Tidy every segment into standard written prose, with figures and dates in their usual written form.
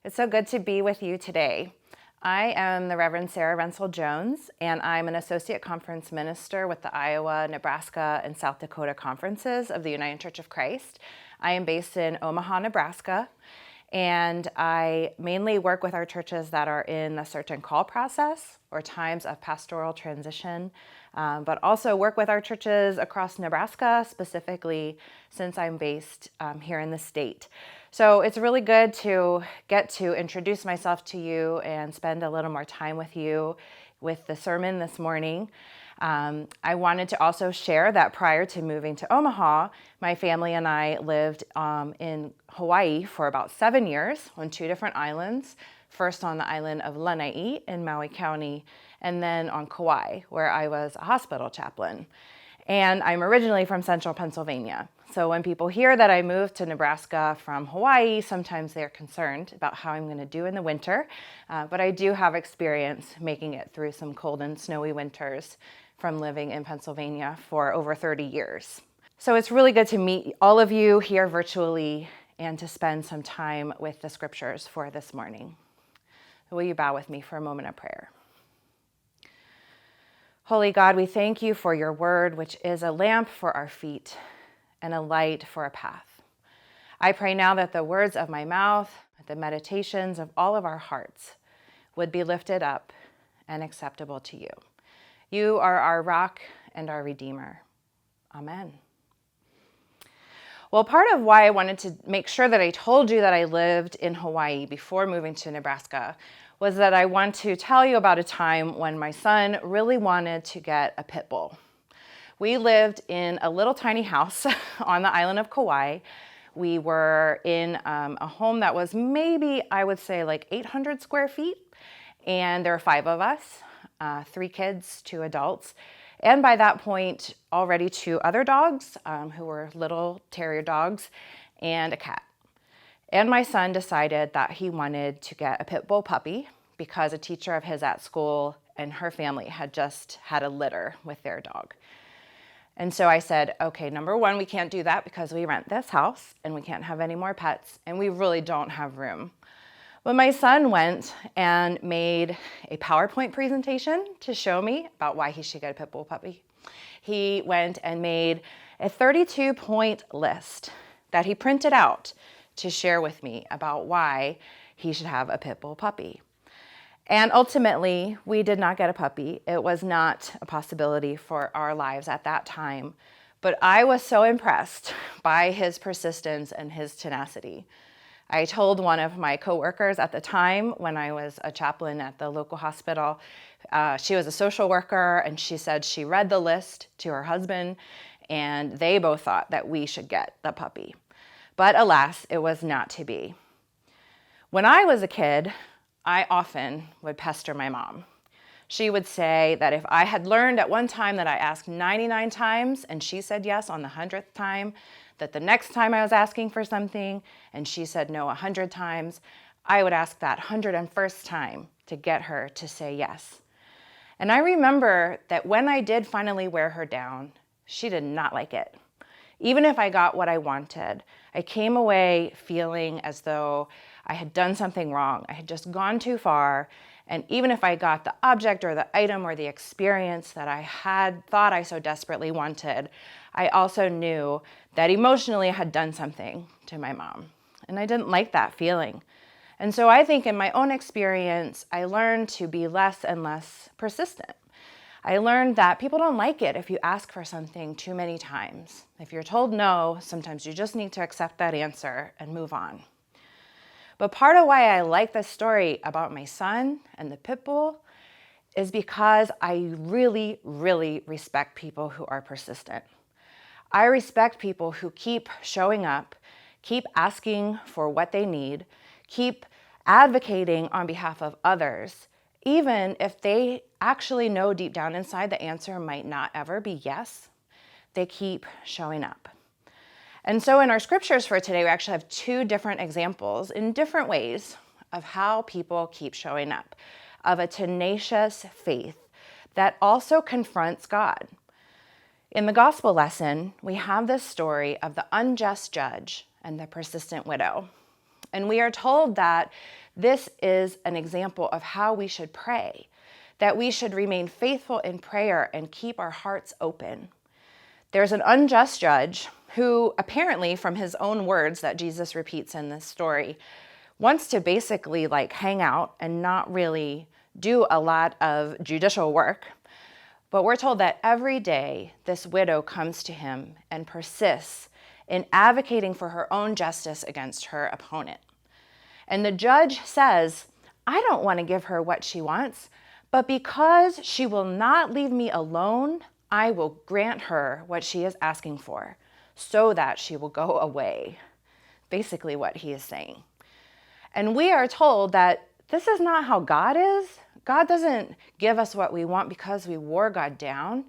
It's so good to be with you today. I am the Reverend Sarah Rentzel Jones, and I'm an Associate Conference Minister with the Iowa, Nebraska, and South Dakota Conferences of the United Church of Christ. I am based in Omaha, Nebraska, and I mainly work with our churches that are in the search and call process or times of pastoral transition, but also work with our churches across Nebraska, specifically since I'm based here in the state. So it's really good to get to introduce myself to you and spend a little more time with you with the sermon this morning. I wanted to also share that prior to moving to Omaha, my family and I lived in Hawaii for about 7 years on 2 different islands. First on the island of Lanai in Maui County, and then on Kauai, where I was a hospital chaplain. And I'm originally from central Pennsylvania. So when people hear that I moved to Nebraska from Hawaii, sometimes they're concerned about how I'm going to do in the winter. But I do have experience making it through some cold and snowy winters from living in Pennsylvania for over 30 years. So it's really good to meet all of you here virtually and to spend some time with the scriptures for this morning. Will you bow with me for a moment of prayer? Holy God, we thank you for your word, which is a lamp for our feet and a light for our path. I pray now that the words of my mouth, the meditations of all of our hearts would be lifted up and acceptable to you. You are our rock and our redeemer. Amen. Well, part of why I wanted to make sure that I told you that I lived in Hawaii before moving to Nebraska was that I want to tell you about a time when my son really wanted to get a pit bull. We lived in a little tiny house on the island of Kauai. We were in a home that was maybe, I would say, like 800 square feet, and there were 5 of us, 3 kids, 2 adults. And by that point, already 2 other dogs who were little terrier dogs and a cat. And my son decided that he wanted to get a pit bull puppy because a teacher of his at school and her family had just had a litter with their dog. And so I said, okay, number 1, we can't do that because we rent this house and we can't have any more pets and we really don't have room. But my son went and made a PowerPoint presentation to show me about why he should get a pit bull puppy. He went and made a 32-point list that he printed out to share with me about why he should have a pit bull puppy. And ultimately, we did not get a puppy. It was not a possibility for our lives at that time. But I was so impressed by his persistence and his tenacity. I told one of my coworkers at the time when I was a chaplain at the local hospital, she was a social worker, and she said she read the list to her husband, and they both thought that we should get the puppy. But alas, it was not to be. When I was a kid, I often would pester my mom. She would say that if I had learned at one time that I asked 99 times and she said yes on the 100th time, that the next time I was asking for something and she said no 100 times, I would ask that 101st time to get her to say yes. And I remember that when I did finally wear her down, she did not like it. Even if I got what I wanted, I came away feeling as though I had done something wrong. I had just gone too far. And even if I got the object or the item or the experience that I had thought I so desperately wanted, I also knew that emotionally I had done something to my mom. And I didn't like that feeling. And so I think in my own experience, I learned to be less and less persistent. I learned that people don't like it if you ask for something too many times. If you're told no, sometimes you just need to accept that answer and move on. But part of why I like this story about my son and the pit bull is because I really, really respect people who are persistent. I respect people who keep showing up, keep asking for what they need, keep advocating on behalf of others, even if they actually know deep down inside the answer might not ever be yes. They keep showing up. And so in our scriptures for today, we actually have 2 different examples in different ways of how people keep showing up, of a tenacious faith that also confronts God. In the gospel lesson, we have this story of the unjust judge and the persistent widow. And we are told that This is an example of how we should pray, that we should remain faithful in prayer and keep our hearts open. There's an unjust judge who apparently, from his own words that Jesus repeats in this story, wants to basically hang out and not really do a lot of judicial work. But we're told that every day this widow comes to him and persists in advocating for her own justice against her opponent. And the judge says, I don't want to give her what she wants, but because she will not leave me alone, I will grant her what she is asking for, so that she will go away. Basically what he is saying. And we are told that this is not how God is. God doesn't give us what we want because we wore God down.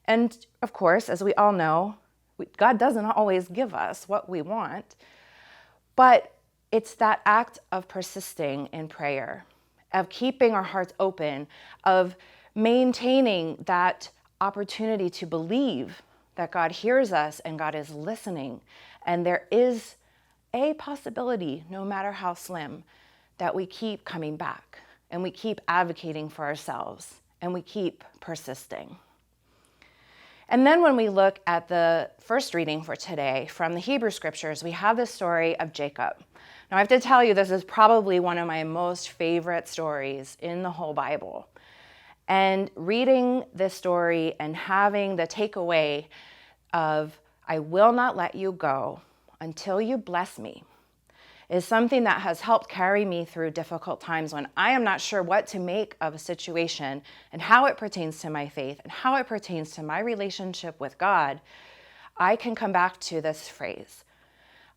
And of course, as we all know, God doesn't always give us what we want. But it's that act of persisting in prayer, of keeping our hearts open, of maintaining that opportunity to believe that God hears us and God is listening. And there is a possibility, no matter how slim, that we keep coming back and we keep advocating for ourselves and we keep persisting. And then when we look at the first reading for today from the Hebrew Scriptures, we have the story of Jacob. Now I have to tell you, this is probably one of my most favorite stories in the whole Bible. And reading this story and having the takeaway of, I will not let you go until you bless me, is something that has helped carry me through difficult times when I am not sure what to make of a situation and how it pertains to my faith and how it pertains to my relationship with God. I can come back to this phrase,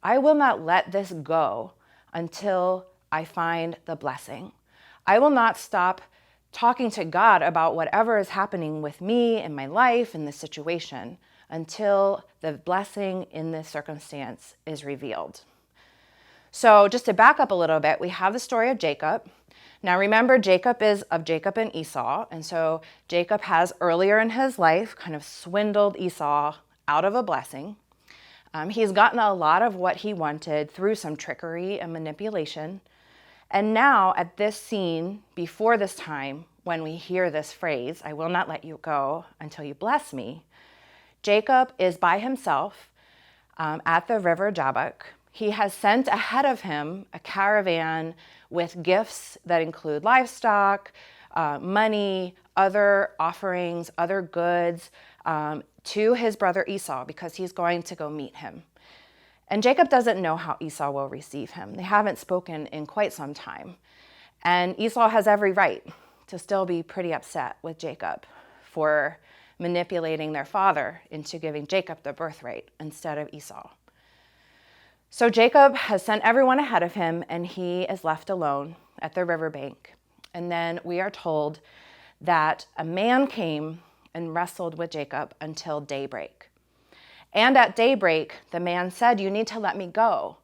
I will not let this go until I find the blessing. I will not stop talking to God about whatever is happening with me in my life, in this situation, until the blessing in this circumstance is revealed. So just to back up a little bit, we have the story of Jacob. Now remember, Jacob is of Jacob and Esau. And so Jacob has earlier in his life kind of swindled Esau out of a blessing. He's gotten a lot of what he wanted through some trickery and manipulation. And now at this scene, before this time, when we hear this phrase, I will not let you go until you bless me, Jacob is by himself at the river Jabbok. He has sent ahead of him a caravan with gifts that include livestock, money, other offerings, other goods to his brother Esau because he's going to go meet him. And Jacob doesn't know how Esau will receive him. They haven't spoken in quite some time. And Esau has every right to still be pretty upset with Jacob for manipulating their father into giving Jacob the birthright instead of Esau. So Jacob has sent everyone ahead of him, and he is left alone at the riverbank. And then we are told that a man came and wrestled with Jacob until daybreak. And at daybreak, the man said, you need to let me go.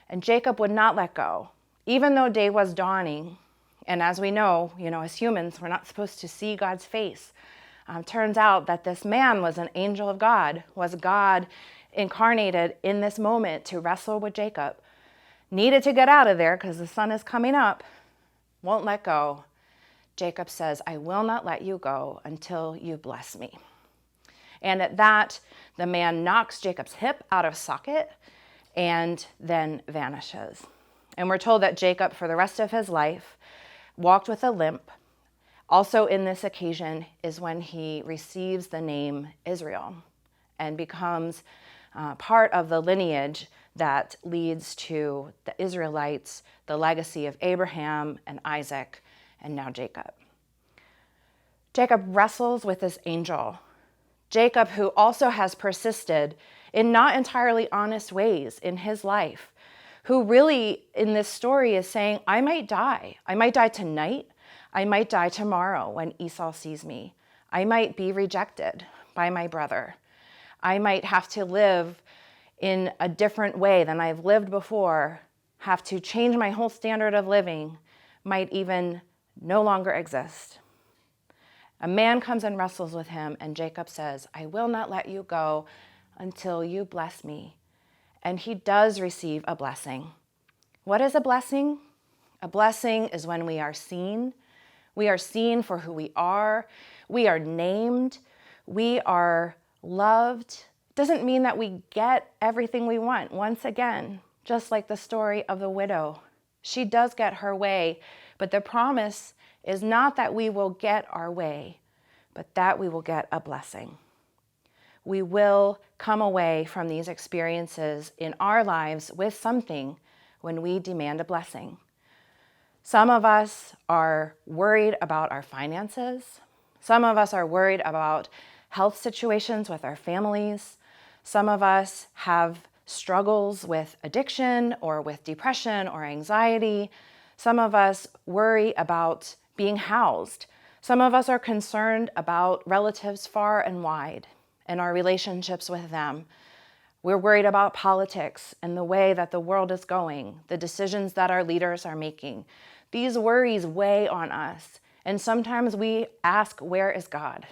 And Jacob would not let go, even though day was dawning. And as we know, as humans, we're not supposed to see God's face. Turns out that this man was an angel of God, was God incarnated in this moment to wrestle with Jacob. Needed to get out of there because the sun is coming up. Won't let go. Jacob says, I will not let you go until you bless me. And at that, the man knocks Jacob's hip out of socket and then vanishes. And we're told that Jacob, for the rest of his life, walked with a limp. Also in this occasion is when he receives the name Israel and becomes part of the lineage that leads to the Israelites, the legacy of Abraham and Isaac, and now Jacob. Jacob wrestles with this angel. Jacob, who also has persisted in not entirely honest ways in his life, who really in this story is saying, I might die. I might die tonight. I might die tomorrow when Esau sees me. I might be rejected by my brother. I might have to live in a different way than I've lived before, have to change my whole standard of living, might even no longer exist. A man comes and wrestles with him, and Jacob says, I will not let you go until you bless me. And he does receive a blessing. What is a blessing? A blessing is when we are seen. We are seen for who we are. We are named. We are loved. Doesn't mean that we get everything we want. Once again, just like the story of the widow, she does get her way, but the promise is not that we will get our way, but that we will get a blessing. We will come away from these experiences in our lives with something when we demand a blessing. Some of us are worried about our finances. Some of us are worried about health situations with our families. Some of us have struggles with addiction or with depression or anxiety. Some of us worry about being housed. Some of us are concerned about relatives far and wide and our relationships with them. We're worried about politics and the way that the world is going, the decisions that our leaders are making. These worries weigh on us. And sometimes we ask, where is God?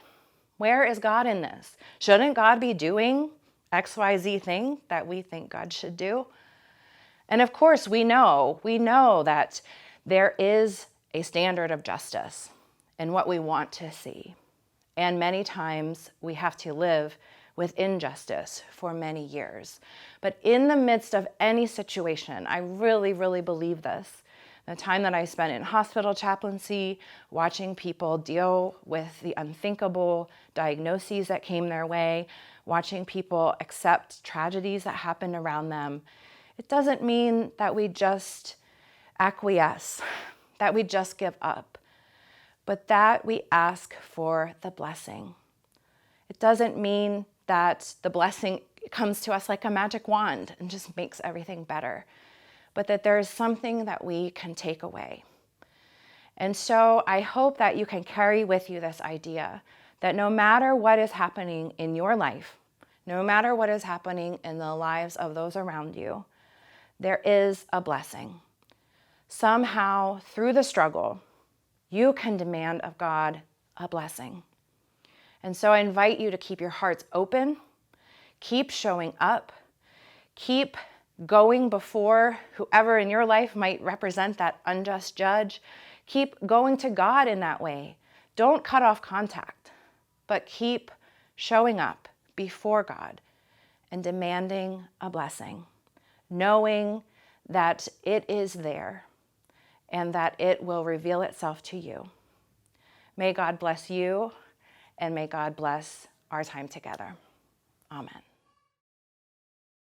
Where is God in this? Shouldn't God be doing XYZ thing that we think God should do? And of course, we know that there is a standard of justice in what we want to see. And many times we have to live with injustice for many years. But in the midst of any situation, I really, really believe this. The time that I spent in hospital chaplaincy, watching people deal with the unthinkable diagnoses that came their way, watching people accept tragedies that happen around them, it doesn't mean that we just acquiesce, that we just give up, but that we ask for the blessing. It doesn't mean that the blessing comes to us like a magic wand and just makes everything better, but that there is something that we can take away. And so I hope that you can carry with you this idea that no matter what is happening in your life, no matter what is happening in the lives of those around you, there is a blessing. Somehow, through the struggle, you can demand of God a blessing. And so I invite you to keep your hearts open, keep showing up, keep going before whoever in your life might represent that unjust judge. Keep going to God in that way. Don't cut off contact, but keep showing up before God and demanding a blessing, knowing that it is there and that it will reveal itself to you. May God bless you, and may God bless our time together. Amen.